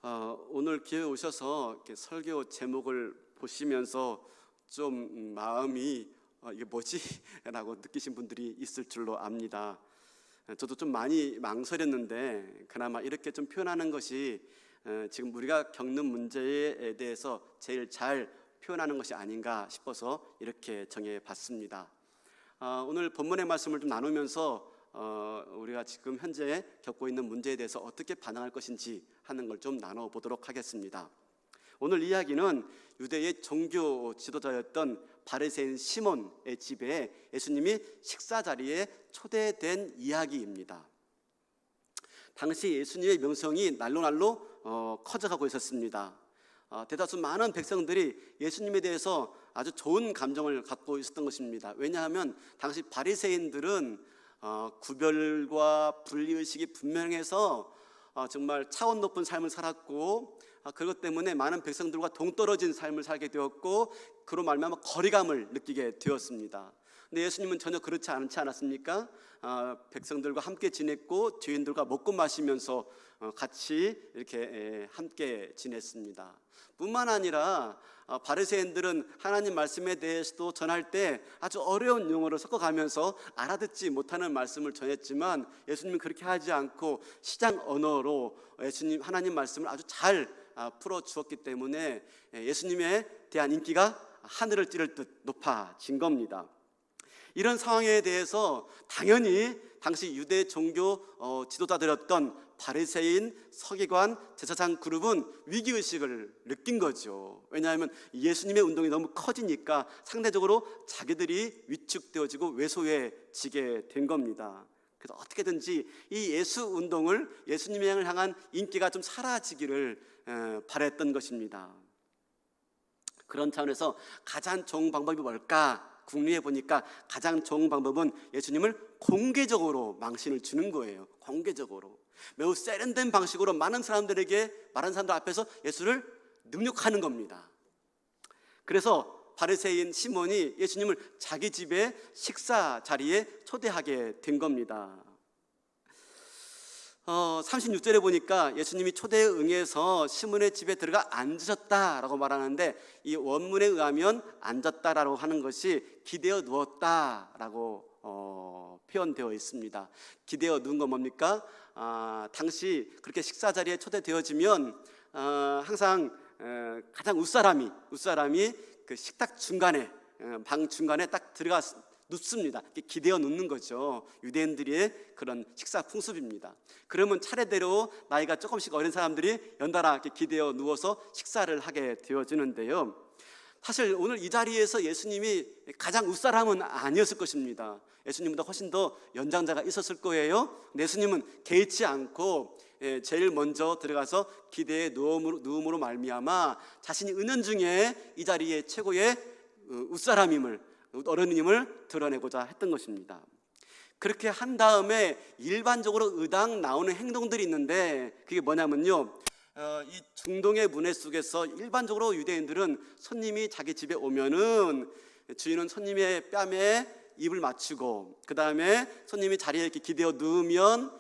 오늘 기회에 오셔서 이렇게 설교 제목을 보시면서 좀 마음이 이게 뭐지? 라고 느끼신 분들이 있을 줄로 압니다. 저도 좀 많이 망설였는데 그나마 이렇게 좀 표현하는 것이 지금 우리가 겪는 문제에 대해서 제일 잘 표현하는 것이 아닌가 싶어서 이렇게 정해봤습니다. 오늘 본문의 말씀을 좀 나누면서 우리가 지금 현재 겪고 있는 문제에 대해서 어떻게 반응할 것인지 하는 걸 좀 나눠보도록 하겠습니다. 오늘 이야기는 유대의 종교 지도자였던 바리새인 시몬의 집에 예수님이 식사 자리에 초대된 이야기입니다. 당시 예수님의 명성이 날로 커져가고 있었습니다. 대다수 많은 백성들이 예수님에 대해서 아주 좋은 감정을 갖고 있었던 것입니다. 왜냐하면 당시 바리새인들은 구별과 분리의식이 분명해서 정말 차원 높은 삶을 살았고, 그것 때문에 많은 백성들과 동떨어진 삶을 살게 되었고, 그로 말미암아 거리감을 느끼게 되었습니다. 근데 예수님은 전혀 그렇지 않지 않았습니까? 백성들과 함께 지냈고 죄인들과 먹고 마시면서 같이 이렇게 함께 지냈습니다. 뿐만 아니라 바리새인들은 하나님 말씀에 대해서도 전할 때 아주 어려운 용어를 섞어가면서 알아듣지 못하는 말씀을 전했지만, 예수님은 그렇게 하지 않고 시장 언어로 하나님 말씀을 아주 잘 풀어주었기 때문에 예수님에 대한 인기가 하늘을 찌를 듯 높아진 겁니다. 이런 상황에 대해서 당연히 당시 유대 종교 지도자들이었던 바리새인, 서기관, 제사장 그룹은 위기의식을 느낀 거죠. 왜냐하면 예수님의 운동이 너무 커지니까 상대적으로 자기들이 위축되어지고 왜소해지게 된 겁니다. 그래서 어떻게든지 이 예수 운동을, 예수님을 향한 인기가 좀 사라지기를 바랬던 것입니다. 그런 차원에서 가장 좋은 방법이 뭘까 궁리해 보니까 가장 좋은 방법은 예수님을 공개적으로 망신을 주는 거예요. 공개적으로 매우 세련된 방식으로 많은 사람들 앞에서 예수를 능욕하는 겁니다. 그래서 바리새인 시몬이 예수님을 자기 집에 식사 자리에 초대하게 된 겁니다. 36절에 보니까 예수님이 초대에 응해서 시몬의 집에 들어가 앉으셨다라고 말하는데, 이 원문에 의하면 앉았다라고 하는 것이 기대어 누웠다라고 표현되어 있습니다. 기대어 누운 건 뭡니까? 당시 그렇게 식사 자리에 초대되어지면 항상 가장 윗사람이 그 식탁 중간에, 방 중간에 딱 들어가 눕습니다. 기대어 눕는 거죠. 유대인들의 그런 식사 풍습입니다. 그러면 차례대로 나이가 조금씩 어린 사람들이 연달아 이렇게 기대어 누워서 식사를 하게 되어지는데요. 사실 오늘 이 자리에서 예수님이 가장 윗사람은 아니었을 것입니다. 예수님보다 훨씬 더 연장자가 있었을 거예요. 예수님은 개의치 않고 제일 먼저 들어가서 기대에 누움으로 말미암아 자신이 은연중에 이 자리에 최고의 윗사람임을, 어른임을 드러내고자 했던 것입니다. 그렇게 한 다음에 일반적으로 의당 나오는 행동들이 있는데, 그게 뭐냐면요, 이 중동의 문화 속에서 일반적으로 유대인들은 손님이 자기 집에 오면은 주인은 손님의 뺨에 입을 맞추고, 그 다음에 손님이 자리에 이렇게 기대어 누우면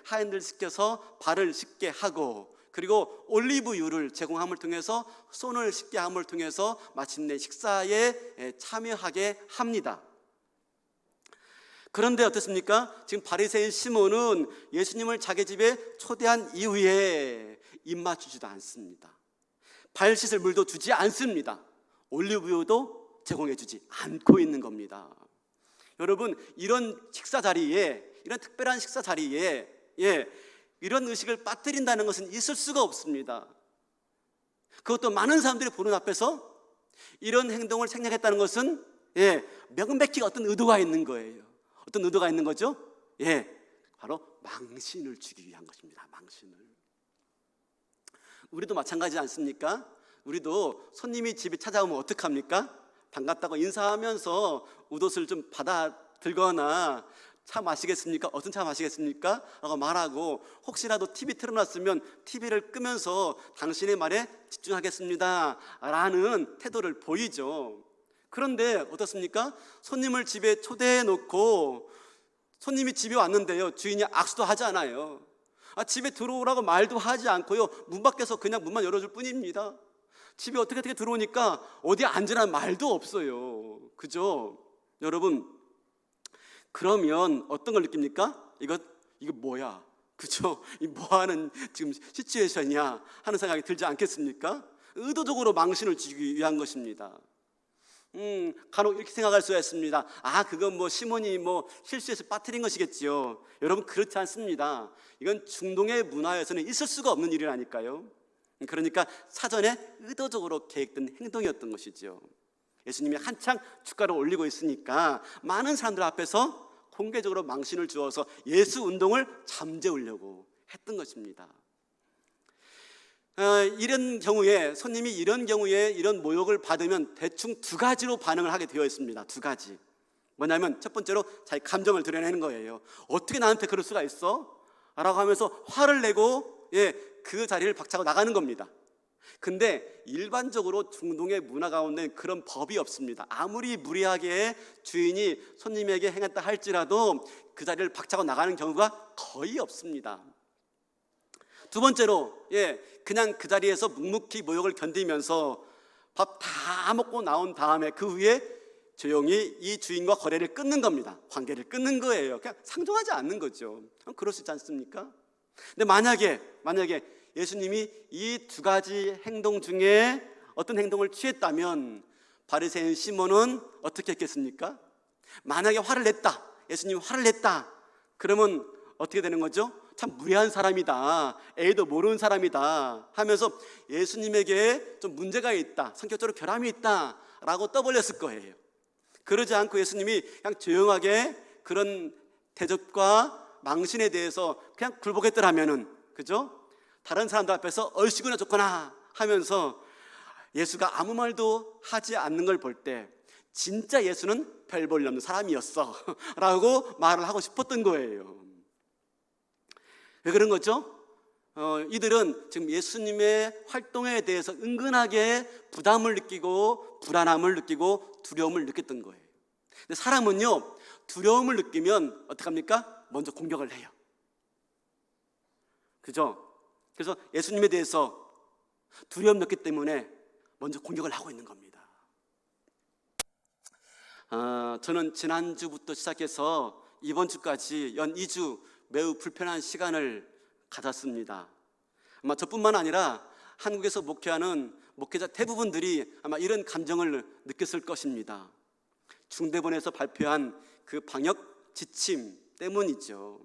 하인들 시켜서 발을 씻게 하고, 그리고 올리브유를 제공함을 통해서 손을 씻게 함을 통해서 마침내 식사에 참여하게 합니다. 그런데 어떻습니까? 지금 바리새인 시몬은 예수님을 자기 집에 초대한 이후에 입 맞추지도 않습니다. 발 씻을 물도 주지 않습니다. 올리브유도 제공해 주지 않고 있는 겁니다. 여러분, 이런 식사 자리에, 이런 특별한 식사 자리에 이런 의식을 빠뜨린다는 것은 있을 수가 없습니다. 그것도 많은 사람들이 보는 앞에서 이런 행동을 생략했다는 것은 명백히 어떤 의도가 있는 거예요. 어떤 의도가 있는 거죠? 바로 망신을 주기 위한 것입니다. 망신을. 우리도 마찬가지지 않습니까? 우리도 손님이 집에 찾아오면 어떡합니까? 반갑다고 인사하면서 웃옷을 좀 받아 들거나, 차 마시겠습니까? 어떤 차 마시겠습니까? 라고 말하고, 혹시라도 TV 틀어놨으면 TV를 끄면서 당신의 말에 집중하겠습니다 라는 태도를 보이죠. 그런데 어떻습니까? 손님을 집에 초대해 놓고 손님이 집에 왔는데요, 주인이 악수도 하지 않아요. 집에 들어오라고 말도 하지 않고요, 문 밖에서 그냥 문만 열어줄 뿐입니다. 집에 어떻게 들어오니까 어디 앉으라는 말도 없어요. 그죠? 여러분, 그러면 어떤 걸 느낍니까? 이거 뭐야? 그죠? 이 뭐하는 지금 시츄에이션이야 하는 생각이 들지 않겠습니까? 의도적으로 망신을 주기 위한 것입니다. 간혹 이렇게 생각할 수가 있습니다. 그건 뭐 시몬이 실수해서 빠뜨린 것이겠지요. 여러분, 그렇지 않습니다. 이건 중동의 문화에서는 있을 수가 없는 일이라니까요. 그러니까 사전에 의도적으로 계획된 행동이었던 것이죠. 예수님이 한창 주가를 올리고 있으니까 많은 사람들 앞에서 공개적으로 망신을 주어서 예수 운동을 잠재우려고 했던 것입니다. 이런 경우에, 손님이 이런 경우에 이런 모욕을 받으면 대충 두 가지로 반응을 하게 되어 있습니다. 두 가지. 뭐냐면 첫 번째로 자기 감정을 드러내는 거예요. 어떻게 나한테 그럴 수가 있어? 라고 하면서 화를 내고 그 자리를 박차고 나가는 겁니다. 근데 일반적으로 중동의 문화 가운데 그런 법이 없습니다. 아무리 무리하게 주인이 손님에게 행했다 할지라도 그 자리를 박차고 나가는 경우가 거의 없습니다. 두 번째로, 그냥 그 자리에서 묵묵히 모욕을 견디면서 밥 다 먹고 나온 다음에 그 후에 조용히 이 주인과 거래를 끊는 겁니다. 관계를 끊는 거예요. 그냥 상종하지 않는 거죠. 그럴 수 있지 않습니까? 근데 만약에 예수님이 이 두 가지 행동 중에 어떤 행동을 취했다면 바리새인 시몬은 어떻게 했겠습니까? 만약에 예수님이 화를 냈다, 그러면 어떻게 되는 거죠? 참 무례한 사람이다, 애도 모르는 사람이다 하면서 예수님에게 좀 문제가 있다, 성격적으로 결함이 있다 라고 떠벌렸을 거예요. 그러지 않고 예수님이 그냥 조용하게 그런 대접과 망신에 대해서 그냥 굴복했더라면은, 그죠? 다른 사람들 앞에서 얼씨구나 좋구나 하면서 예수가 아무 말도 하지 않는 걸 볼 때 진짜 예수는 별 볼 일 없는 사람이었어 라고 말을 하고 싶었던 거예요. 왜 그런 거죠? 이들은 지금 예수님의 활동에 대해서 은근하게 부담을 느끼고 불안함을 느끼고 두려움을 느꼈던 거예요. 근데 사람은요, 두려움을 느끼면 어떡합니까? 먼저 공격을 해요. 그죠? 그래서 예수님에 대해서 두려움 느끼기 때문에 먼저 공격을 하고 있는 겁니다. 저는 지난주부터 시작해서 이번 주까지 연 2주 매우 불편한 시간을 가졌습니다. 아마 저뿐만 아니라 한국에서 목회하는 목회자 대부분들이 아마 이런 감정을 느꼈을 것입니다. 중대본에서 발표한 그 방역 지침 때문이죠.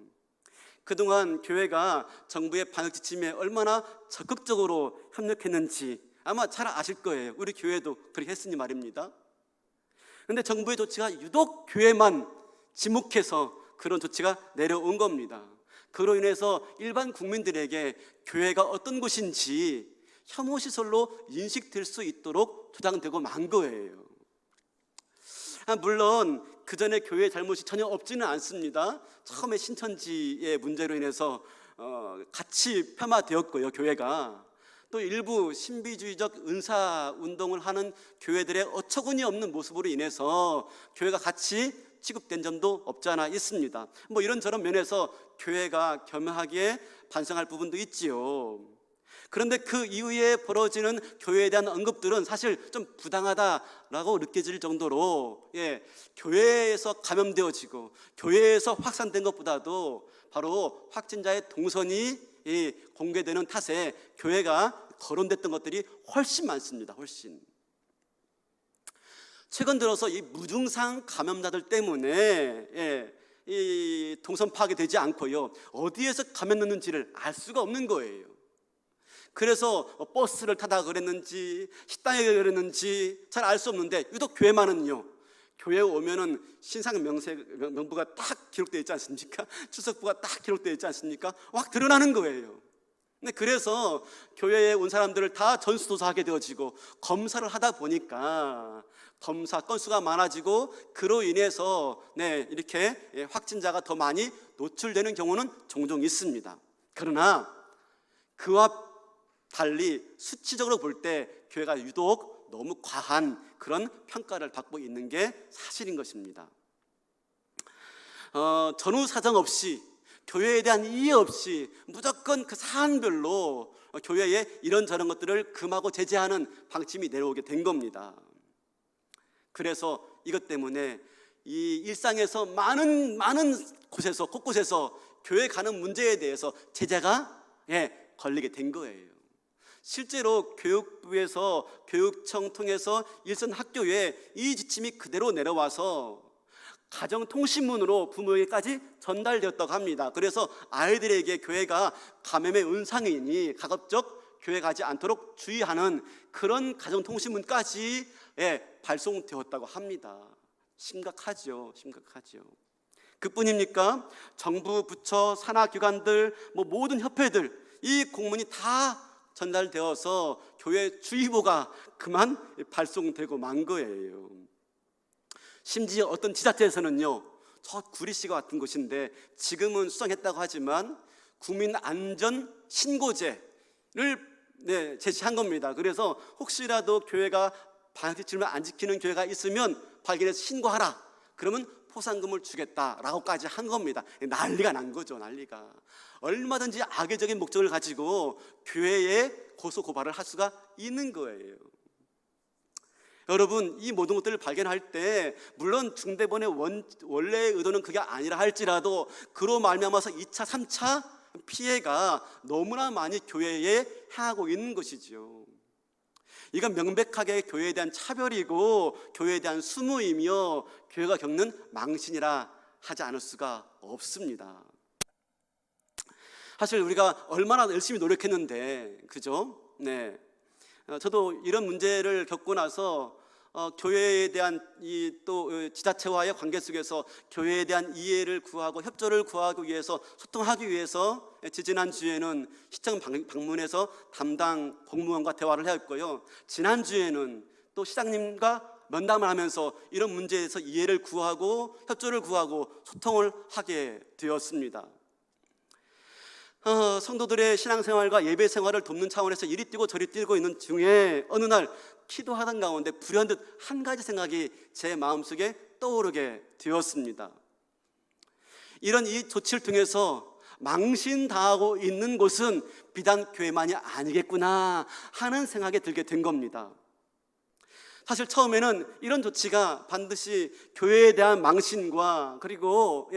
그동안 교회가 정부의 방역 지침에 얼마나 적극적으로 협력했는지 아마 잘 아실 거예요. 우리 교회도 그렇게 했으니 말입니다. 그런데 정부의 조치가 유독 교회만 지목해서 그런 조치가 내려온 겁니다. 그로 인해서 일반 국민들에게 교회가 어떤 곳인지 혐오시설로 인식될 수 있도록 조장되고 만 거예요. 물론 그 전에 교회의 잘못이 전혀 없지는 않습니다. 처음에 신천지의 문제로 인해서 같이 폄하되었고요, 교회가. 또 일부 신비주의적 은사운동을 하는 교회들의 어처구니 없는 모습으로 인해서 교회가 같이 취급된 점도 없지 않아 있습니다. 이런저런 면에서 교회가 겸허하게 반성할 부분도 있지요. 그런데 그 이후에 벌어지는 교회에 대한 언급들은 사실 좀 부당하다라고 느껴질 정도로 교회에서 감염되어지고 교회에서 확산된 것보다도 바로 확진자의 동선이 공개되는 탓에 교회가 거론됐던 것들이 훨씬 많습니다. 훨씬. 최근 들어서 이 무증상 감염자들 때문에 이 동선 파악이 되지 않고요, 어디에서 감염됐는지를 알 수가 없는 거예요. 그래서 버스를 타다 그랬는지 식당에 그랬는지 잘 알 수 없는데 유독 교회만은요, 교회에 오면은 신상 명부가 딱 기록되어 있지 않습니까? 출석부가 딱 기록되어 있지 않습니까? 확 드러나는 거예요. 그래서 교회에 온 사람들을 다 전수조사하게 되어지고 검사를 하다 보니까 검사 건수가 많아지고 그로 인해서 이렇게 확진자가 더 많이 노출되는 경우는 종종 있습니다. 그러나 그와 달리 수치적으로 볼 때 교회가 유독 너무 과한 그런 평가를 받고 있는 게 사실인 것입니다. 전후 사정 없이 교회에 대한 이해 없이 무조건 그 사안별로 교회에 이런저런 것들을 금하고 제재하는 방침이 내려오게 된 겁니다. 그래서 이것 때문에 이 일상에서 많은 곳에서, 곳곳에서 교회 가는 문제에 대해서 제재가 걸리게 된 거예요. 실제로 교육부에서 교육청 통해서 일선 학교에 이 지침이 그대로 내려와서 가정통신문으로 부모에게까지 전달되었다고 합니다. 그래서 아이들에게 교회가 감염의 은상이니 가급적 교회 가지 않도록 주의하는 그런 가정통신문까지 발송되었다고 합니다. 심각하죠. 그뿐입니까? 정부, 부처, 산하기관들, 모든 협회들, 이 공문이 다 전달되어서 교회 주의보가 그만 발송되고 만 거예요. 심지어 어떤 지자체에서는요, 저 구리시가 같은 곳인데 지금은 수정했다고 하지만 국민안전신고제를 제시한 겁니다. 그래서 혹시라도 교회가 방역지침을 안 지키는 교회가 있으면 발견해서 신고하라, 그러면 포상금을 주겠다라고까지 한 겁니다. 난리가 난 거죠. 난리가. 얼마든지 악의적인 목적을 가지고 교회에 고소 고발을 할 수가 있는 거예요. 여러분, 이 모든 것들을 발견할 때 물론 중대본의 원래의 의도는 그게 아니라 할지라도 그로 말미암아서 2차, 3차 피해가 너무나 많이 교회에 향하고 있는 것이죠. 이건 명백하게 교회에 대한 차별이고 교회에 대한 수모이며 교회가 겪는 망신이라 하지 않을 수가 없습니다. 사실 우리가 얼마나 열심히 노력했는데, 그죠? 저도 이런 문제를 겪고 나서 교회에 대한 또 지자체와의 관계 속에서 교회에 대한 이해를 구하고 협조를 구하기 위해서, 소통하기 위해서 지지난주에는 시청 방문해서 담당 공무원과 대화를 하였고요, 지난주에는 또 시장님과 면담을 하면서 이런 문제에서 이해를 구하고 협조를 구하고 소통을 하게 되었습니다. 성도들의 신앙생활과 예배생활을 돕는 차원에서 이리 뛰고 저리 뛰고 있는 중에 어느 날 기도하던 가운데 불현듯 한 가지 생각이 제 마음속에 떠오르게 되었습니다. 이런 이 조치를 통해서 망신당하고 있는 곳은 비단 교회만이 아니겠구나 하는 생각이 들게 된 겁니다. 사실 처음에는 이런 조치가 반드시 교회에 대한 망신과 그리고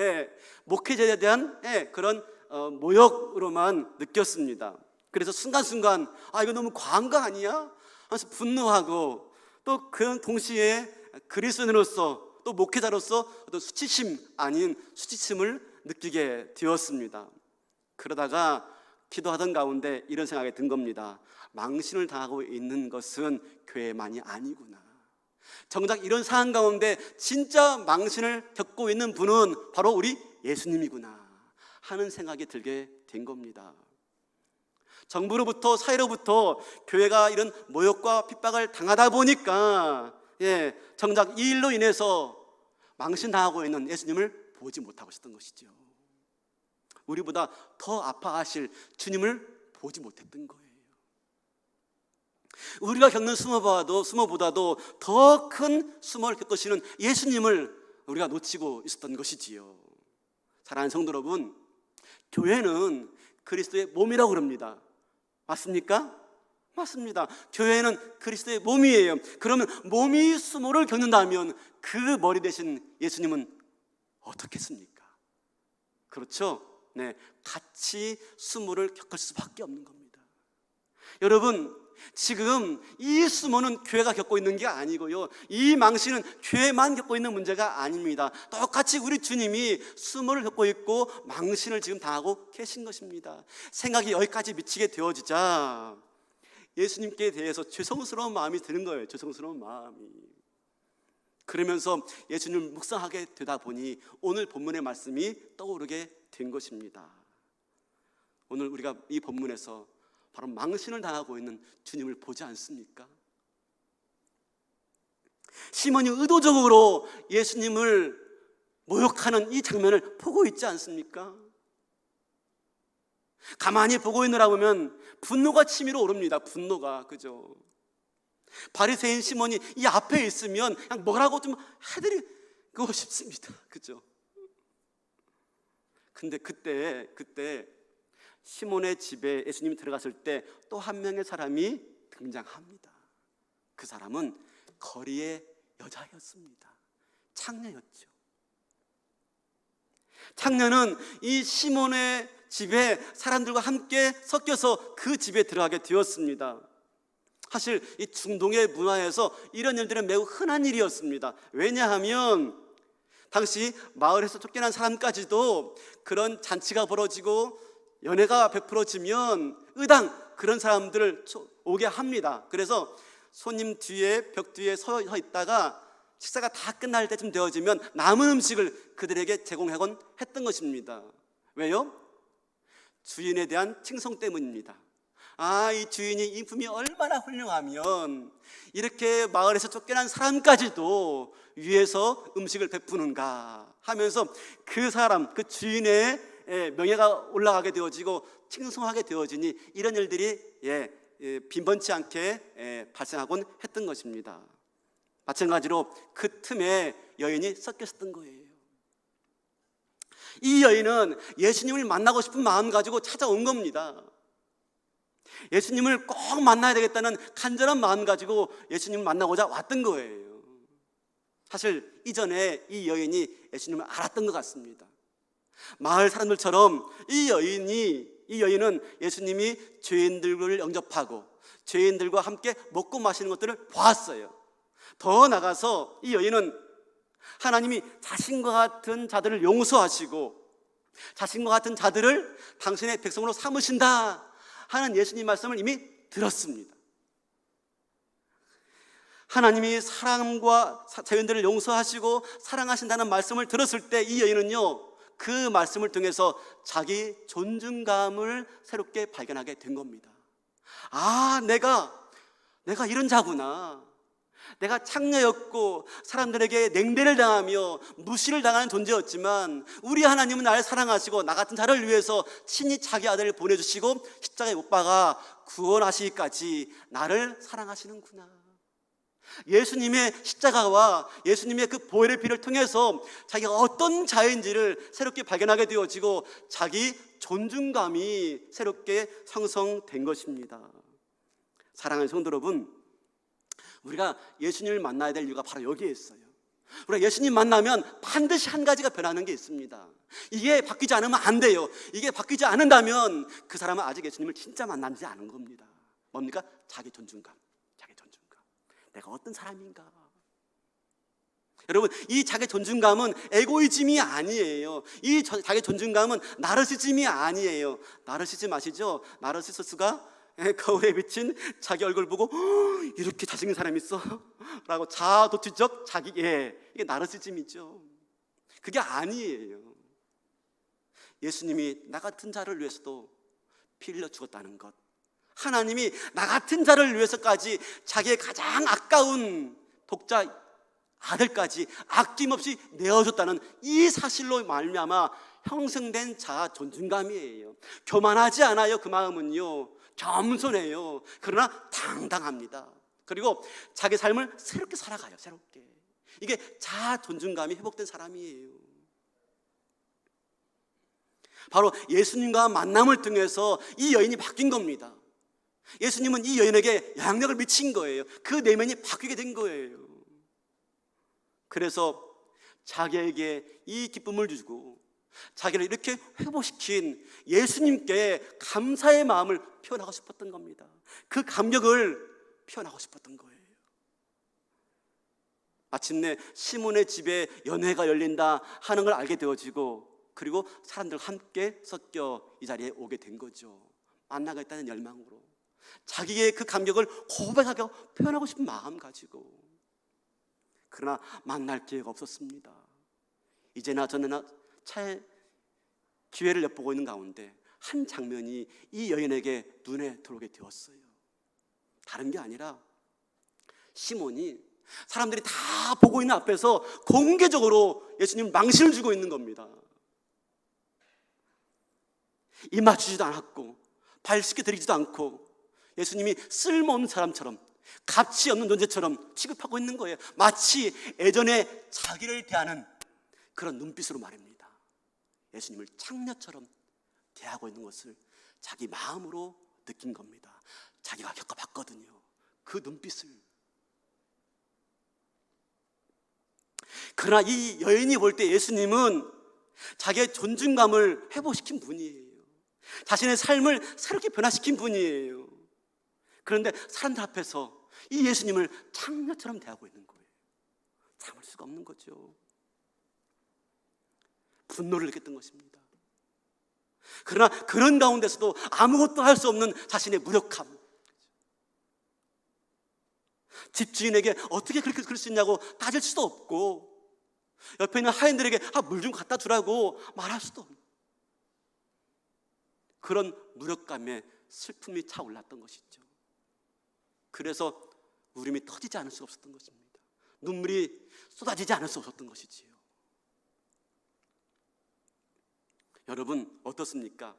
목회자에 대한 그런 모욕으로만 느꼈습니다. 그래서 순간순간 이거 너무 과한 거 아니야? 하면서 분노하고, 또 그 동시에 그리스도인으로서 또 목회자로서 어떤 수치심 아닌 수치심을 느끼게 되었습니다. 그러다가 기도하던 가운데 이런 생각이 든 겁니다. 망신을 당하고 있는 것은 교회만이 아니구나. 정작 이런 상황 가운데 진짜 망신을 겪고 있는 분은 바로 우리 예수님이구나 하는 생각이 들게 된 겁니다. 정부로부터 사회로부터 교회가 이런 모욕과 핍박을 당하다 보니까 정작 이 일로 인해서 망신당하고 있는 예수님을 보지 못하고 있었던 것이죠. 우리보다 더 아파하실 주님을 보지 못했던 거예요. 우리가 겪는 수모보다도 더 큰 수모를 겪으시는 예수님을 우리가 놓치고 있었던 것이지요. 사랑하는 성도 여러분, 교회는 그리스도의 몸이라고 그럽니다. 맞습니까? 맞습니다. 교회는 그리스도의 몸이에요. 그러면 몸이 수모를 겪는다면 그 머리 대신 예수님은 어떻겠습니까? 그렇죠? 같이 수모를 겪을 수밖에 없는 겁니다. 여러분, 지금 이 수모는 교회가 겪고 있는 게 아니고요, 이 망신은 교회만 겪고 있는 문제가 아닙니다. 똑같이 우리 주님이 수모를 겪고 있고 망신을 지금 당하고 계신 것입니다. 생각이 여기까지 미치게 되어지자 예수님께 대해서 죄송스러운 마음이 드는 거예요. 죄송스러운 마음이. 그러면서 예수님을 묵상하게 되다 보니 오늘 본문의 말씀이 떠오르게 된 것입니다. 오늘 우리가 이 본문에서 바로 망신을 당하고 있는 주님을 보지 않습니까? 시몬이 의도적으로 예수님을 모욕하는 이 장면을 보고 있지 않습니까? 가만히 보고 있느라 보면 분노가 치밀어 오릅니다. 분노가, 그죠? 바리새인 시몬이 이 앞에 있으면 그냥 뭐라고 좀 해드리고 싶습니다. 그죠? 근데 그때 시몬의 집에 예수님이 들어갔을 때 또 한 명의 사람이 등장합니다. 그 사람은 거리의 여자였습니다. 창녀였죠. 창녀는 이 시몬의 집에 사람들과 함께 섞여서 그 집에 들어가게 되었습니다. 사실 이 중동의 문화에서 이런 일들은 매우 흔한 일이었습니다. 왜냐하면 당시 마을에서 쫓겨난 사람까지도 그런 잔치가 벌어지고 연회가 베풀어지면 의당 그런 사람들을 오게 합니다. 그래서 손님 뒤에 벽 뒤에 서 있다가 식사가 다 끝날 때쯤 되어지면 남은 음식을 그들에게 제공하곤 했던 것입니다. 왜요? 주인에 대한 칭송 때문입니다. 이 주인이 인품이 얼마나 훌륭하면 이렇게 마을에서 쫓겨난 사람까지도 위에서 음식을 베푸는가 하면서 그 사람, 그 주인의 명예가 올라가게 되어지고 칭송하게 되어지니 이런 일들이 빈번치 않게 발생하곤 했던 것입니다. 마찬가지로 그 틈에 여인이 섞여 있었던 거예요. 이 여인은 예수님을 만나고 싶은 마음 가지고 찾아온 겁니다. 예수님을 꼭 만나야 되겠다는 간절한 마음 가지고 예수님을 만나고자 왔던 거예요. 사실 이전에 이 여인이 예수님을 알았던 것 같습니다. 마을 사람들처럼 이 여인은 예수님이 죄인들을 영접하고 죄인들과 함께 먹고 마시는 것들을 보았어요. 더 나가서 이 여인은 하나님이 자신과 같은 자들을 용서하시고 자신과 같은 자들을 당신의 백성으로 삼으신다 하는 예수님 말씀을 이미 들었습니다. 하나님이 사람과 죄인들을 용서하시고 사랑하신다는 말씀을 들었을 때 이 여인은요, 그 말씀을 통해서 자기 존중감을 새롭게 발견하게 된 겁니다. 내가 이런 자구나. 내가 창녀였고 사람들에게 냉대를 당하며 무시를 당하는 존재였지만 우리 하나님은 나를 사랑하시고 나 같은 자를 위해서 친히 자기 아들을 보내주시고 십자가에 못 박아 구원하시기까지 나를 사랑하시는구나. 예수님의 십자가와 예수님의 그 보혈의 피를 통해서 자기가 어떤 자인지를 새롭게 발견하게 되어지고 자기 존중감이 새롭게 형성된 것입니다. 사랑하는 성도 여러분, 우리가 예수님을 만나야 될 이유가 바로 여기에 있어요. 우리가 예수님 만나면 반드시 한 가지가 변하는 게 있습니다. 이게 바뀌지 않으면 안 돼요. 이게 바뀌지 않는다면 그 사람은 아직 예수님을 진짜 만나지 않은 겁니다. 뭡니까? 자기 존중감. 내가 어떤 사람인가. 여러분, 이 자기 존중감은 에고이즘이 아니에요. 이 자기 존중감은 나르시즘이 아니에요. 나르시즘 아시죠? 나르시스가 거울에 비친 자기 얼굴 보고 이렇게 잘생긴 사람이 있어? 라고 자아도취적 이게 나르시즘이죠. 그게 아니에요. 예수님이 나 같은 자를 위해서도 피 흘려 죽었다는 것, 하나님이 나 같은 자를 위해서까지 자기의 가장 아까운 독자 아들까지 아낌없이 내어줬다는 이 사실로 말미암아 형성된 자아 존중감이에요. 교만하지 않아요. 그 마음은요, 겸손해요. 그러나 당당합니다. 그리고 자기 삶을 새롭게 살아가요. 새롭게. 이게 자아 존중감이 회복된 사람이에요. 바로 예수님과 만남을 통해서 이 여인이 바뀐 겁니다. 예수님은 이 여인에게 영향력을 미친 거예요. 그 내면이 바뀌게 된 거예요. 그래서 자기에게 이 기쁨을 주고 자기를 이렇게 회복시킨 예수님께 감사의 마음을 표현하고 싶었던 겁니다. 그 감격을 표현하고 싶었던 거예요. 마침내 시몬의 집에 연회가 열린다 하는 걸 알게 되어지고, 그리고 사람들과 함께 섞여 이 자리에 오게 된 거죠. 만나겠다는 열망으로 자기의 그 감격을 고백하고 표현하고 싶은 마음 가지고. 그러나 만날 기회가 없었습니다. 이제나 저제나 차에 기회를 엿보고 있는 가운데 한 장면이 이 여인에게 눈에 들어오게 되었어요. 다른 게 아니라 시몬이 사람들이 다 보고 있는 앞에서 공개적으로 예수님 망신을 주고 있는 겁니다. 입 맞추지도 않았고 발 씻겨드리지도 않고 예수님이 쓸모없는 사람처럼 가치 없는 존재처럼 취급하고 있는 거예요. 마치 예전에 자기를 대하는 그런 눈빛으로 말입니다. 예수님을 창녀처럼 대하고 있는 것을 자기 마음으로 느낀 겁니다. 자기가 겪어봤거든요. 그 눈빛을. 그러나 이 여인이 볼 때 예수님은 자기의 존중감을 회복시킨 분이에요. 자신의 삶을 새롭게 변화시킨 분이에요. 그런데 사람들 앞에서 이 예수님을 창녀처럼 대하고 있는 거예요. 참을 수가 없는 거죠. 분노를 느꼈던 것입니다. 그러나 그런 가운데서도 아무것도 할 수 없는 자신의 무력함, 집주인에게 어떻게 그렇게 그럴 수 있냐고 따질 수도 없고, 옆에 있는 하인들에게 물 좀 갖다 주라고 말할 수도 없는 그런 무력감에 슬픔이 차올랐던 것이죠. 그래서 울음이 터지지 않을 수가 없었던 것입니다. 눈물이 쏟아지지 않을 수 없었던 것이지요. 여러분 어떻습니까?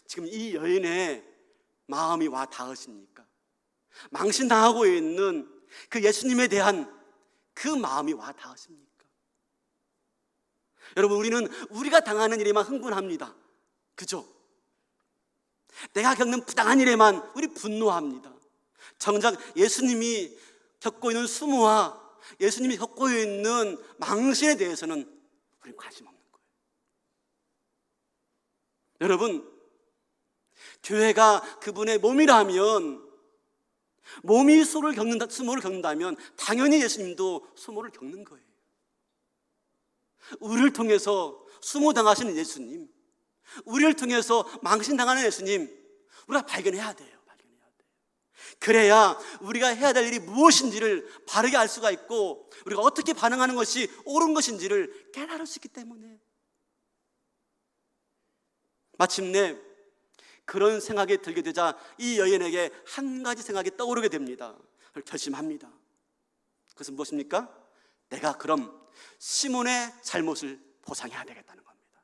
지금 이 여인의 마음이 와 닿으십니까? 망신당하고 있는 그 예수님에 대한 그 마음이 와 닿으십니까? 여러분, 우리는 우리가 당하는 일에만 흥분합니다. 그죠? 내가 겪는 부당한 일에만 우리 분노합니다. 정작 예수님이 겪고 있는 수모와 예수님이 겪고 있는 망신에 대해서는 우리는 관심 없는 거예요. 여러분, 교회가 그분의 몸이라면, 몸이 수모를 겪는다면 당연히 예수님도 수모를 겪는 거예요. 우리를 통해서 수모당하시는 예수님, 우리를 통해서 망신당하는 예수님, 우리가 발견해야 돼요. 그래야 우리가 해야 될 일이 무엇인지를 바르게 알 수가 있고, 우리가 어떻게 반응하는 것이 옳은 것인지를 깨달을 수 있기 때문에. 마침내 그런 생각이 들게 되자 이 여인에게 한 가지 생각이 떠오르게 됩니다. 결심합니다. 그것은 무엇입니까? 내가 그럼 시몬의 잘못을 보상해야 되겠다는 겁니다.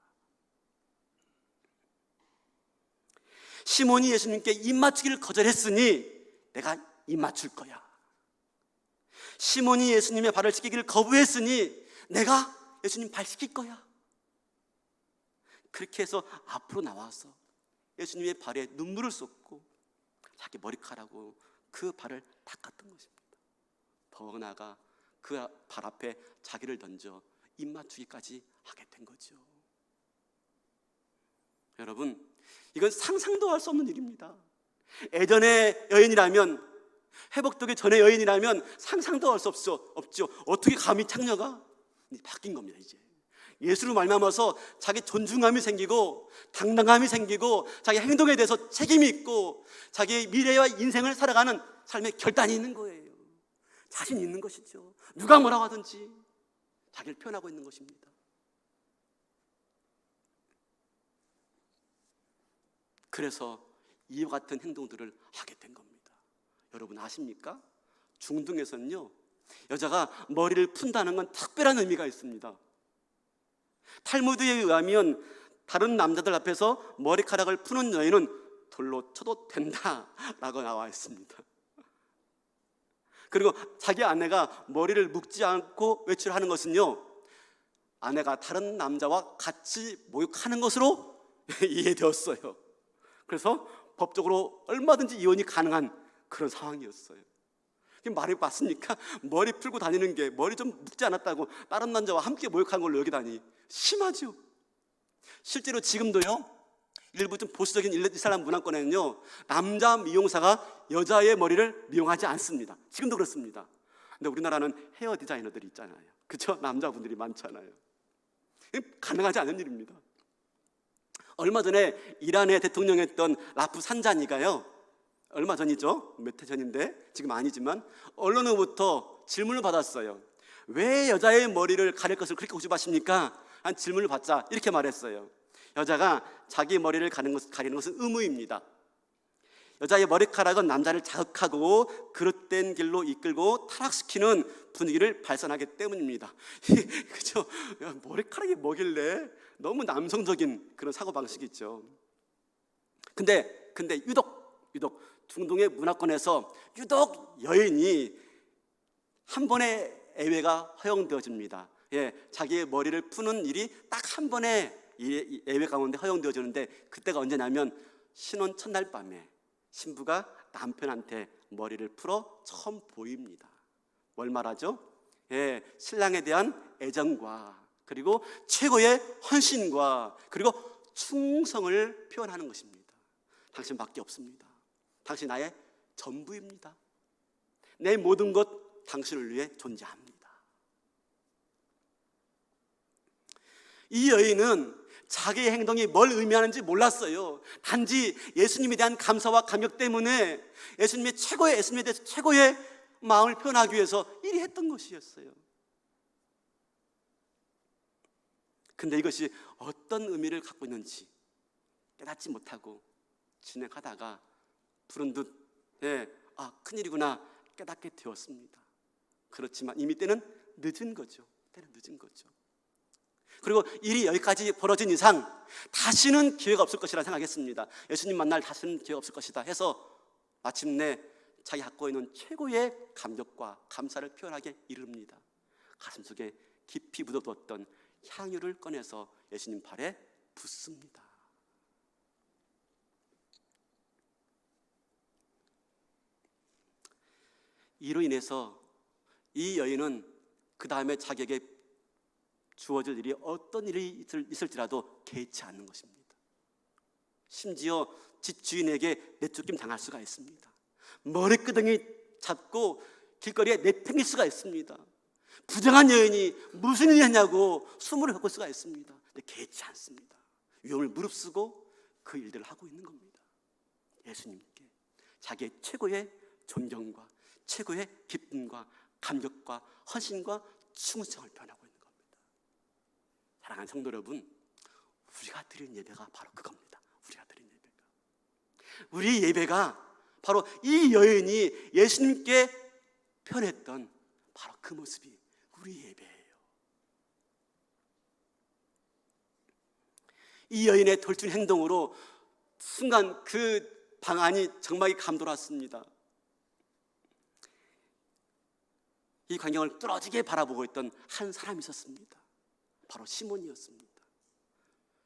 시몬이 예수님께 입 맞추기를 거절했으니 내가 입 맞출 거야. 시몬이 예수님의 발을 씻기기를 거부했으니 내가 예수님 발 씻길 거야. 그렇게 해서 앞으로 나와서 예수님의 발에 눈물을 쏟고 자기 머리카락으로 그 발을 닦았던 것입니다. 더 나아가 그 발 앞에 자기를 던져 입 맞추기까지 하게 된 거죠. 여러분, 이건 상상도 할 수 없는 일입니다. 예전의 여인이라면, 회복되기 전의 여인이라면 상상도 할 수 없죠. 어떻게 감히 창녀가 바뀐 겁니다. 이제 예수로 말미암아서 자기 존중감이 생기고 당당함이 생기고 자기 행동에 대해서 책임이 있고 자기의 미래와 인생을 살아가는 삶의 결단이 있는 거예요. 자신이 있는 것이죠. 누가 뭐라고 하든지 자기를 표현하고 있는 것입니다. 그래서 이와 같은 행동들을 하게 된 겁니다. 여러분 아십니까? 중동에서는요, 여자가 머리를 푼다는 건 특별한 의미가 있습니다. 탈무드에 의하면 다른 남자들 앞에서 머리카락을 푸는 여인은 돌로 쳐도 된다라고 나와 있습니다. 그리고 자기 아내가 머리를 묶지 않고 외출하는 것은요, 아내가 다른 남자와 같이 목욕하는 것으로 이해되었어요. 그래서 법적으로 얼마든지 이혼이 가능한 그런 상황이었어요. 말이 맞습니까? 머리 풀고 다니는 게, 머리 좀 묶지 않았다고 다른 남자와 함께 목욕하는 걸로 여기다니 심하죠. 실제로 지금도요, 일부 좀 보수적인 이슬람 문화권에는요, 남자 미용사가 여자의 머리를 미용하지 않습니다. 지금도 그렇습니다. 근데 우리나라는 헤어 디자이너들이 있잖아요. 그렇죠? 남자분들이 많잖아요. 가능하지 않은 일입니다. 얼마 전에 이란의 대통령이었던 라프산자니가요, 얼마 전이죠, 몇 해 전인데 지금 아니지만, 언론으로부터 질문을 받았어요. 왜 여자의 머리를 가릴 것을 그렇게 고집하십니까? 한 질문을 받자 이렇게 말했어요. 여자가 자기 머리를 가리는 것은 의무입니다. 여자의 머리카락은 남자를 자극하고 그릇된 길로 이끌고 타락시키는 분위기를 발산하기 때문입니다. 그죠? 머리카락이 뭐길래? 너무 남성적인 그런 사고방식이죠. 근데 유독 중동의 문화권에서 유독 여인이 한 번의 예외가 허용되어집니다. 자기의 머리를 푸는 일이 딱 한 번의 예배 가운데 허용되어지는데, 그때가 언제냐면 신혼 첫날 밤에 신부가 남편한테 머리를 풀어 처음 보입니다. 뭘 말하죠? 신랑에 대한 애정과, 그리고 최고의 헌신과, 그리고 충성을 표현하는 것입니다. 당신밖에 없습니다. 당신 나의 전부입니다. 내 모든 것 당신을 위해 존재합니다. 이 여인은 자기의 행동이 뭘 의미하는지 몰랐어요. 단지 예수님에 대한 감사와 감격 때문에 예수님에 대해서 최고의 마음을 표현하기 위해서 이리 했던 것이었어요. 근데 이것이 어떤 의미를 갖고 있는지 깨닫지 못하고 진행하다가 불현듯 큰일이구나 깨닫게 되었습니다. 그렇지만 이미 때는 늦은 거죠. 그리고 일이 여기까지 벌어진 이상 다시는 기회가 없을 것이라 생각했습니다. 예수님 만날 다시는 기회가 없을 것이다 해서 마침내 자기 갖고 있는 최고의 감격과 감사를 표현하게 이릅니다. 가슴속에 깊이 묻어두었던 향유를 꺼내서 예수님 발에 붓습니다. 이로 인해서 이 여인은 그 다음에 자기에게 주어질 일이 어떤 일이 있을지라도 개의치 않는 것입니다. 심지어 집주인에게 내쫓김 당할 수가 있습니다. 머리끄덩이 잡고 길거리에 내팽길 수가 있습니다. 부정한 여인이 무슨 일이 했냐고 수모를 겪을 수가 있습니다. 근데 개의치 않습니다. 위험을 무릅쓰고 그 일들을 하고 있는 겁니다. 예수님께 자기의 최고의 존경과 최고의 기쁨과 감격과 헌신과 충성을 표현하고 있는 겁니다. 사랑하는 성도 여러분, 우리가 드린 예배가 바로 그겁니다. 우리 예배가 바로 이 여인이 예수님께 표현했던 바로 그 모습이 우리 예배예요. 이 여인의 돌출 행동으로 순간 그 방안이 정말 감돌았습니다. 이 광경을 뚫어지게 바라보고 있던 한 사람이 있었습니다. 바로 시몬이었습니다.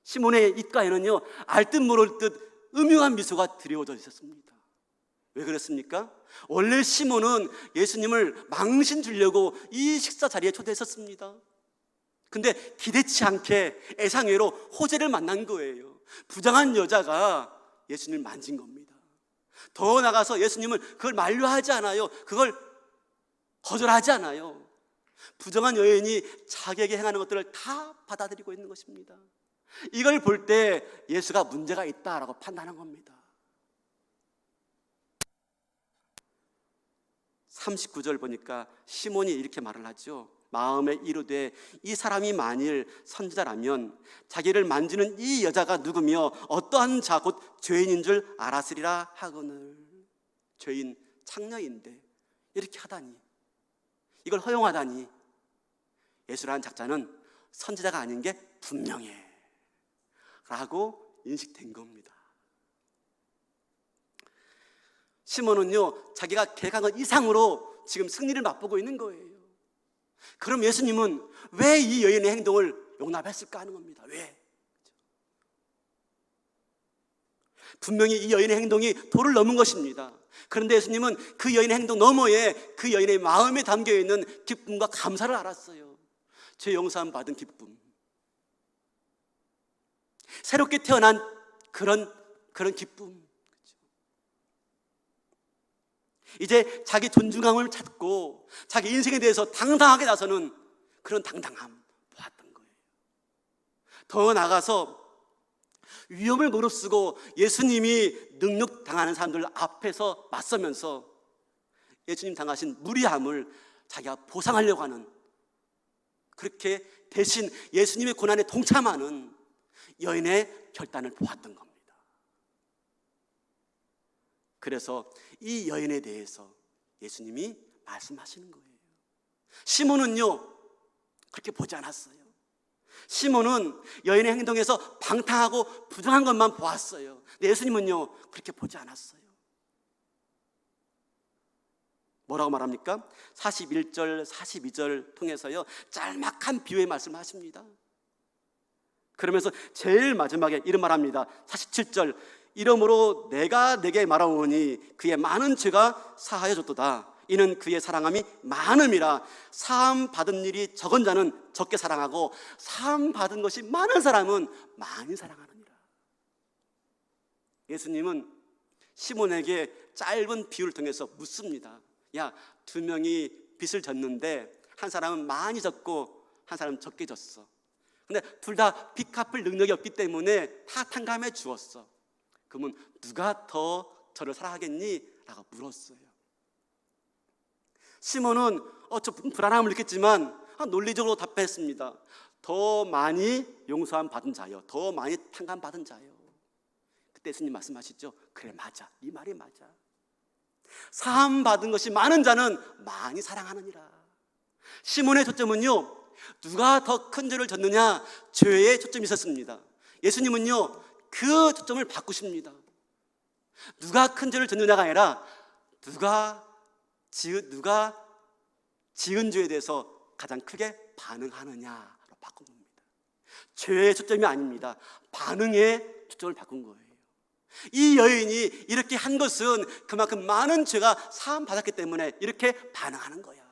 시몬의 입가에는요, 알듯 모를 듯 음흉한 미소가 드리워져 있었습니다. 왜 그랬습니까? 원래 시몬은 예수님을 망신 주려고 이 식사 자리에 초대했었습니다. 근데 기대치 않게 애상회로 호재를 만난 거예요. 부정한 여자가 예수님을 만진 겁니다. 더 나가서 예수님은 그걸 만류하지 않아요. 그걸 거절하지 않아요. 부정한 여인이 자기에게 행하는 것들을 다 받아들이고 있는 것입니다. 이걸 볼 때 예수가 문제가 있다라고 판단한 겁니다. 39절 보니까 시몬이 이렇게 말을 하죠. 마음에 이르되 이 사람이 만일 선지자라면 자기를 만지는 이 여자가 누구며 어떠한 자 곧 죄인인 줄 알았으리라 하거늘. 죄인 창녀인데 이렇게 하다니, 이걸 허용하다니, 예수라는 작자는 선지자가 아닌 게 분명해 라고 인식된 겁니다. 시몬은요, 자기가 계획한 것 이상으로 지금 승리를 맛보고 있는 거예요. 그럼 예수님은 왜 이 여인의 행동을 용납했을까 하는 겁니다. 왜? 분명히 이 여인의 행동이 도를 넘은 것입니다. 그런데 예수님은 그 여인의 행동 너머에 그 여인의 마음에 담겨있는 기쁨과 감사를 알았어요. 죄 용서함 받은 기쁨, 새롭게 태어난 그런 기쁨. 이제 자기 존중함을 찾고 자기 인생에 대해서 당당하게 나서는 그런 당당함 보았던 거예요. 더 나아가서 위험을 무릅쓰고 예수님이 능력당하는 사람들 앞에서 맞서면서 예수님 당하신 무리함을 자기가 보상하려고 하는, 그렇게 대신 예수님의 고난에 동참하는 여인의 결단을 보았던 겁니다. 그래서 이 여인에 대해서 예수님이 말씀하시는 거예요. 시몬은요, 그렇게 보지 않았어요. 시몬은 여인의 행동에서 방탕하고 부정한 것만 보았어요. 근데 예수님은요, 그렇게 보지 않았어요. 뭐라고 말합니까? 41절, 42절 통해서요, 짤막한 비유의 말씀을 하십니다. 그러면서 제일 마지막에 이런 말합니다. 47절, 이러므로 내가 내게 말하오니 그의 많은 죄가 사하여졌도다. 이는 그의 사랑함이 많음이라. 사함 받은 일이 적은 자는 적게 사랑하고 사함 받은 것이 많은 사람은 많이 사랑하느니라. 예수님은 시몬에게 짧은 비유를 통해서 묻습니다. 야, 두 명이 빚을 졌는데 한 사람은 많이 졌고 한 사람은 적게 졌어. 근데 둘 다 빚 갚을 능력이 없기 때문에 다 탕감해 주었어. 그러면 누가 더 저를 사랑하겠니? 라고 물었어요. 시몬은 좀 불안함을 느꼈지만 논리적으로 답했습니다. 더 많이 용서함 받은 자요, 더 많이 탕감 받은 자요. 그때 예수님 말씀하시죠. 그래, 맞아, 네 말이 맞아. 사함 받은 것이 많은 자는 많이 사랑하느니라. 시몬의 초점은요, 누가 더 큰 죄를 졌느냐, 죄에 초점이 있었습니다. 예수님은요, 그 초점을 바꾸십니다. 누가 큰 죄를 졌느냐가 아니라 누가 지은 죄에 대해서 가장 크게 반응하느냐로 바꾼 겁니다. 죄의 초점이 아닙니다. 반응의 초점을 바꾼 거예요. 이 여인이 이렇게 한 것은 그만큼 많은 죄가 사함 받았기 때문에 이렇게 반응하는 거야.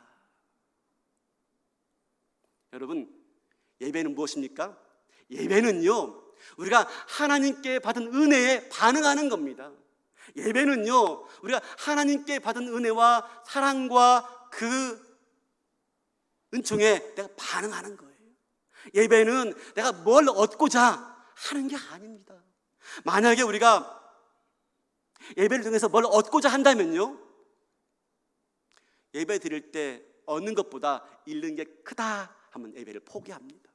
여러분, 예배는 무엇입니까? 예배는요, 우리가 하나님께 받은 은혜에 반응하는 겁니다. 예배는요, 우리가 하나님께 받은 은혜와 사랑과 그 은총에 내가 반응하는 거예요. 예배는 내가 뭘 얻고자 하는 게 아닙니다. 만약에 우리가 예배를 통해서 뭘 얻고자 한다면요, 예배 드릴 때 얻는 것보다 잃는 게 크다 하면 예배를 포기합니다.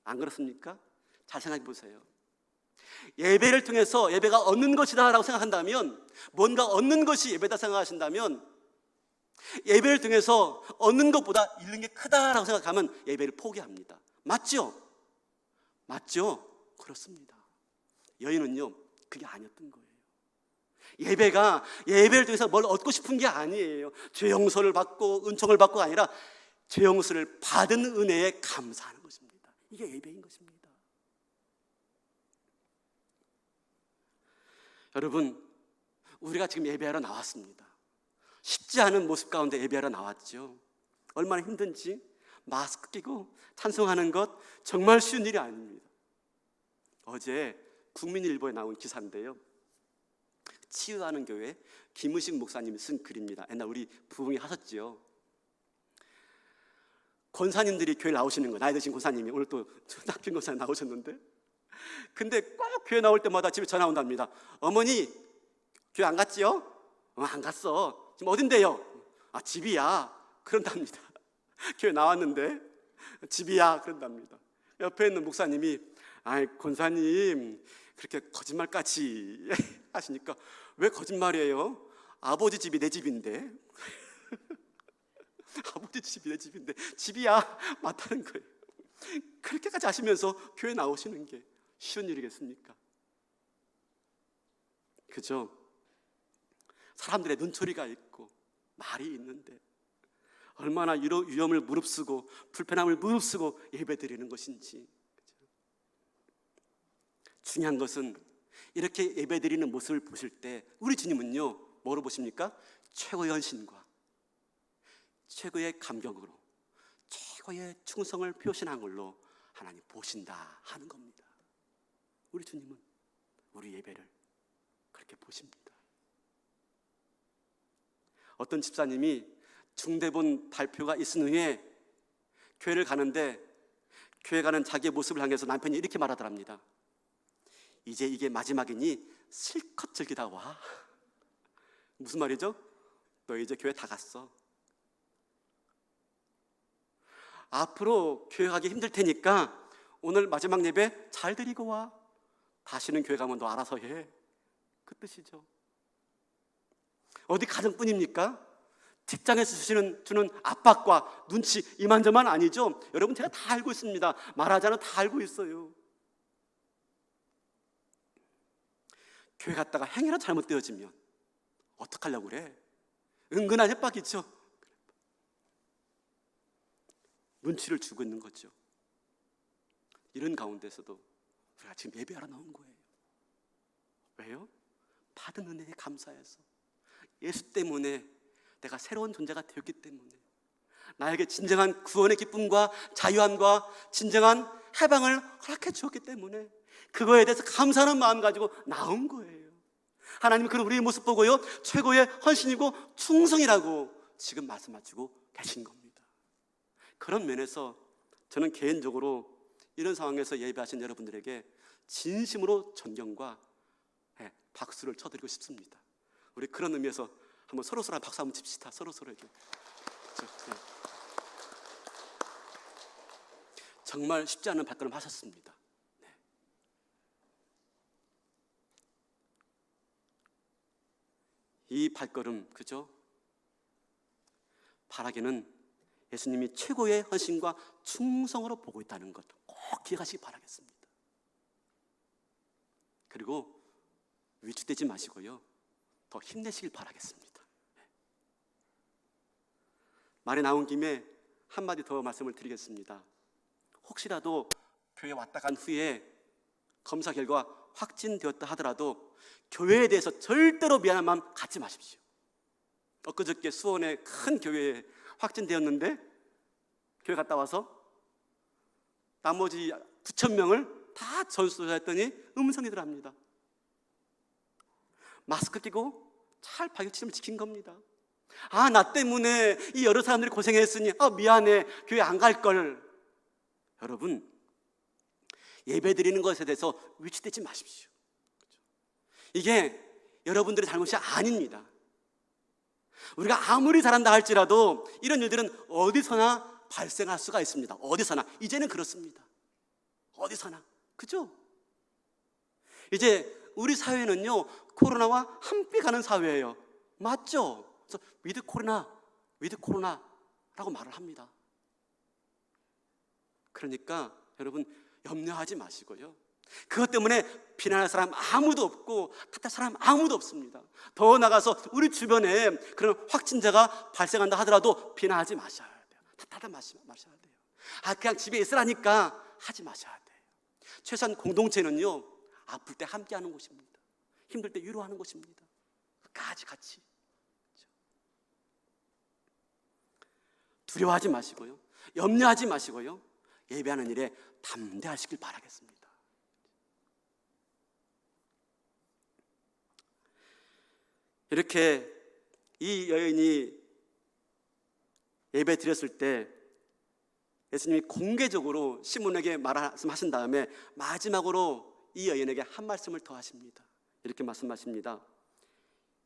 안 그렇습니까? 잘 생각해 보세요. 예배를 통해서 예배가 얻는 것이다 라고 생각한다면, 뭔가 얻는 것이 예배다 생각하신다면, 예배를 통해서 얻는 것보다 잃는 게 크다라고 생각하면 예배를 포기합니다. 맞죠? 맞죠? 그렇습니다. 여인은요, 그게 아니었던 거예요. 예배가 예배를 통해서 뭘 얻고 싶은 게 아니에요. 죄 용서를 받고 은총을 받고가 아니라 죄 용서를 받은 은혜에 감사하는 것입니다. 이게 예배인 것입니다. 여러분, 우리가 지금 예배하러 나왔습니다. 쉽지 않은 모습 가운데 예배하러 나왔죠. 얼마나 힘든지 마스크 끼고 찬송하는 것 정말 쉬운 일이 아닙니다. 어제 국민일보에 나온 기사인데요, 치유하는 교회 김의식 목사님이 쓴 글입니다. 옛날 우리 부흥이 하셨죠. 권사님들이 교회 나오시는 거, 나이 드신 권사님이 오늘 또 낙빈 권사님 나오셨는데, 근데 꼭 교회 나올 때마다 집에 전화 온답니다. 어머니 교회 안 갔지요? 안 갔어. 지금 어딘데요? 집이야. 그런답니다. 교회 나왔는데 집이야. 그런답니다. 옆에 있는 목사님이 권사님 그렇게 거짓말까지 하시니까, 왜 거짓말이에요? 아버지 집이 내 집인데. 아버지 집이 내 집인데 집이야. 맞다는 거예요. 그렇게까지 하시면서 교회 나오시는 게 쉬운 일이겠습니까? 그죠? 사람들의 눈초리가 있고 말이 있는데 얼마나 위험을 무릅쓰고 불편함을 무릅쓰고 예배드리는 것인지. 중요한 것은 이렇게 예배드리는 모습을 보실 때 우리 주님은요, 뭐로 보십니까? 최고의 헌신과 최고의 감격으로 최고의 충성을 표시한 걸로 하나님 보신다 하는 겁니다. 우리 주님은 우리 예배를 그렇게 보십니다. 어떤 집사님이 중대본 발표가 있은 후에 교회를 가는데, 교회 가는 자기의 모습을 향해서 남편이 이렇게 말하더랍니다. 이제 이게 마지막이니 실컷 즐기다 와. 무슨 말이죠? 너 이제 교회 다 갔어. 앞으로 교회 가기 힘들 테니까 오늘 마지막 예배 잘 드리고 와. 다시는 교회 가면 너 알아서 해. 그 뜻이죠. 어디 가정뿐입니까? 직장에서 주는 압박과 눈치 이만저만 아니죠. 여러분, 제가 다 알고 있습니다. 말하자면 다 알고 있어요. 교회 갔다가 행위가 잘못되어지면 어떡하려고 그래? 은근한 협박이죠. 눈치를 주고 있는 거죠. 이런 가운데서도 우리가 지금 예배하러 나온 거예요. 왜요? 받은 은혜에 감사해서, 예수 때문에 내가 새로운 존재가 되었기 때문에, 나에게 진정한 구원의 기쁨과 자유함과 진정한 해방을 허락해 주었기 때문에 그거에 대해서 감사하는 마음 가지고 나온 거예요. 하나님은 그런 우리의 모습 보고요, 최고의 헌신이고 충성이라고 지금 말씀하시고 계신 겁니다. 그런 면에서 저는 개인적으로 이런 상황에서 예배하신 여러분들에게 진심으로 존경과 박수를 쳐드리고 싶습니다. 우리 그런 의미에서 한번 서로서로 박수 한번 칩시다. 서로서로에게. 정말 쉽지 않은 발걸음 하셨습니다. 네. 이 발걸음, 그죠? 바라기는 예수님이 최고의 헌신과 충성으로 보고 있다는 것 꼭 기억하시기 바라겠습니다. 그리고 위축되지 마시고요, 더 힘내시길 바라겠습니다. 말이 나온 김에 한마디 더 말씀을 드리겠습니다. 혹시라도 교회 왔다 간 후에 검사 결과 확진되었다 하더라도 교회에 대해서 절대로 미안한 마음 갖지 마십시오. 엊그저께 수원의 큰 교회에 확진되었는데 교회 갔다 와서 나머지 9,000명을 다 전수조사했더니 음성이더랍니다. 마스크 끼고 잘 방역지침을 지킨 겁니다. 나 때문에 이 여러 사람들이 고생했으니 미안해, 교회 안 갈 걸. 여러분, 예배 드리는 것에 대해서 위축되지 마십시오. 이게 여러분들의 잘못이 아닙니다. 우리가 아무리 잘한다 할지라도 이런 일들은 어디서나 발생할 수가 있습니다. 어디서나. 이제는 그렇습니다. 어디서나. 그죠? 이제 우리 사회는요, 코로나와 함께 가는 사회예요. 맞죠? 그래서 위드 코로나라고 말을 합니다. 그러니까 여러분, 염려하지 마시고요, 그것 때문에 비난할 사람 아무도 없고 탓할 사람 아무도 없습니다. 더 나아가서 우리 주변에 그런 확진자가 발생한다 하더라도 비난하지 마셔야 돼요. 탓하지 마셔야 돼요. 그냥 집에 있으라니까 하지 마셔야 돼요. 최소한 공동체는요, 아플 때 함께하는 곳입니다. 힘들 때 위로하는 곳입니다. 같이. 두려워하지 마시고요, 염려하지 마시고요, 예배하는 일에 담대하시길 바라겠습니다. 이렇게 이 여인이 예배 드렸을 때 예수님이 공개적으로 시몬에게 말씀하신 다음에 마지막으로 이 여인에게 한 말씀을 더 하십니다. 이렇게 말씀하십니다.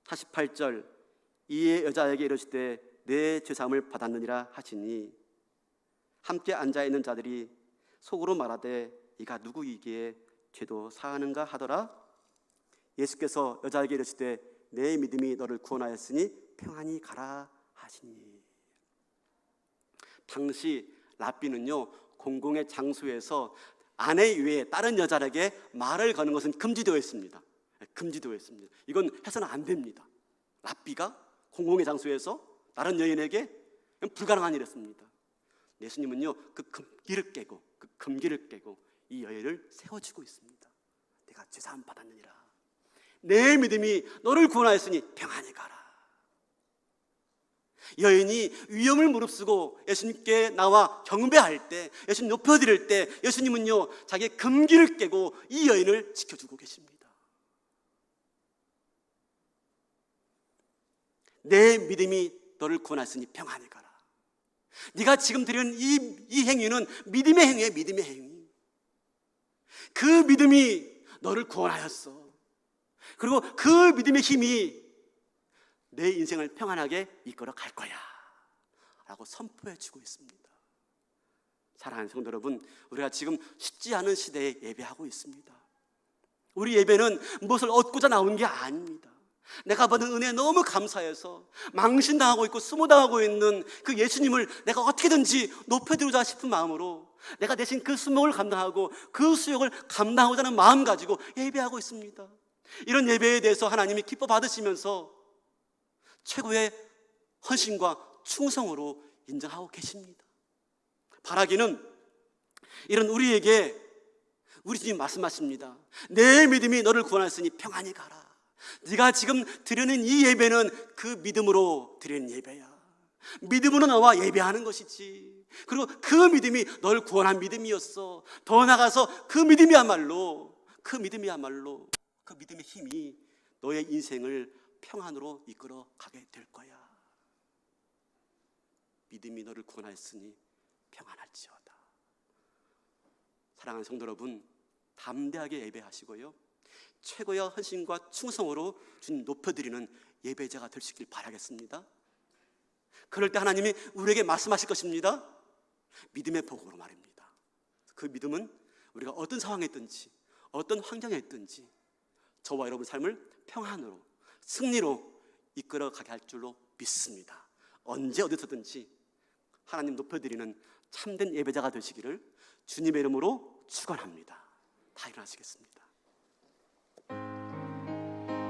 48절, 이에 여자에게 이르시되 내 죄사함을 받았느니라 하시니 함께 앉아있는 자들이 속으로 말하되 이가 누구이기에 죄도 사하는가 하더라. 예수께서 여자에게 이르시되 내 믿음이 너를 구원하였으니 평안히 가라 하시니. 당시 랍비는요, 공공의 장소에서 아내 이외에 다른 여자에게 말을 거는 것은 금지되어 있습니다. 금지되어 있습니다. 이건 해서는 안 됩니다. 랍비가 공공의 장소에서 다른 여인에게 불가능한 일이었습니다. 예수님은요, 그 금기를 깨고 이 여인을 세워주고 있습니다. 내가 죄사함 받았느니라. 내 믿음이 너를 구원하였으니 평안히 가라. 여인이 위험을 무릅쓰고 예수님께 나와 경배할 때, 예수님 높여드릴 때 예수님은요, 자기의 금기를 깨고 이 여인을 지켜주고 계십니다. 내 믿음이 너를 구원하였으니 평안히 가라. 네가 지금 드리는 이 행위는 믿음의 행위예요. 믿음의 행위. 그 믿음이 너를 구원하였어. 그리고 그 믿음의 힘이 내 인생을 평안하게 이끌어 갈 거야 라고 선포해 주고 있습니다. 사랑하는 성도 여러분, 우리가 지금 쉽지 않은 시대에 예배하고 있습니다. 우리 예배는 무엇을 얻고자 나온 게 아닙니다. 내가 받은 은혜에 너무 감사해서 망신당하고 있고 수모당하고 있는 그 예수님을 내가 어떻게든지 높여드리자 싶은 마음으로 내가 대신 그 수목을 감당하고 그 수욕을 감당하고자 하는 마음 가지고 예배하고 있습니다. 이런 예배에 대해서 하나님이 기뻐 받으시면서 최고의 헌신과 충성으로 인정하고 계십니다. 바라기는 이런 우리에게 우리 주님 말씀하십니다. 내 믿음이 너를 구원하였으니 평안히 가라. 네가 지금 드리는 이 예배는 그 믿음으로 드리는 예배야. 믿음으로 나와 예배하는 것이지. 그리고 그 믿음이 널 구원한 믿음이었어. 더 나아가서 그 믿음이야말로 그 믿음의 힘이 너의 인생을 평안으로 이끌어 가게 될 거야. 믿음이 너를 구원하였으니 평안할지어다. 사랑하는 성도 여러분, 담대하게 예배하시고요, 최고의 헌신과 충성으로 주님 높여드리는 예배자가 될 수 있길 바라겠습니다. 그럴 때 하나님이 우리에게 말씀하실 것입니다. 믿음의 복으로 말입니다. 그 믿음은 우리가 어떤 상황에 있든지 어떤 환경에 있든지 저와 여러분 삶을 평안으로 승리로 이끌어 가게 할 줄로 믿습니다. 언제 어디서든지 하나님 높여드리는 참된 예배자가 되시기를 주님의 이름으로 축원합니다. 다 일어나시겠습니다.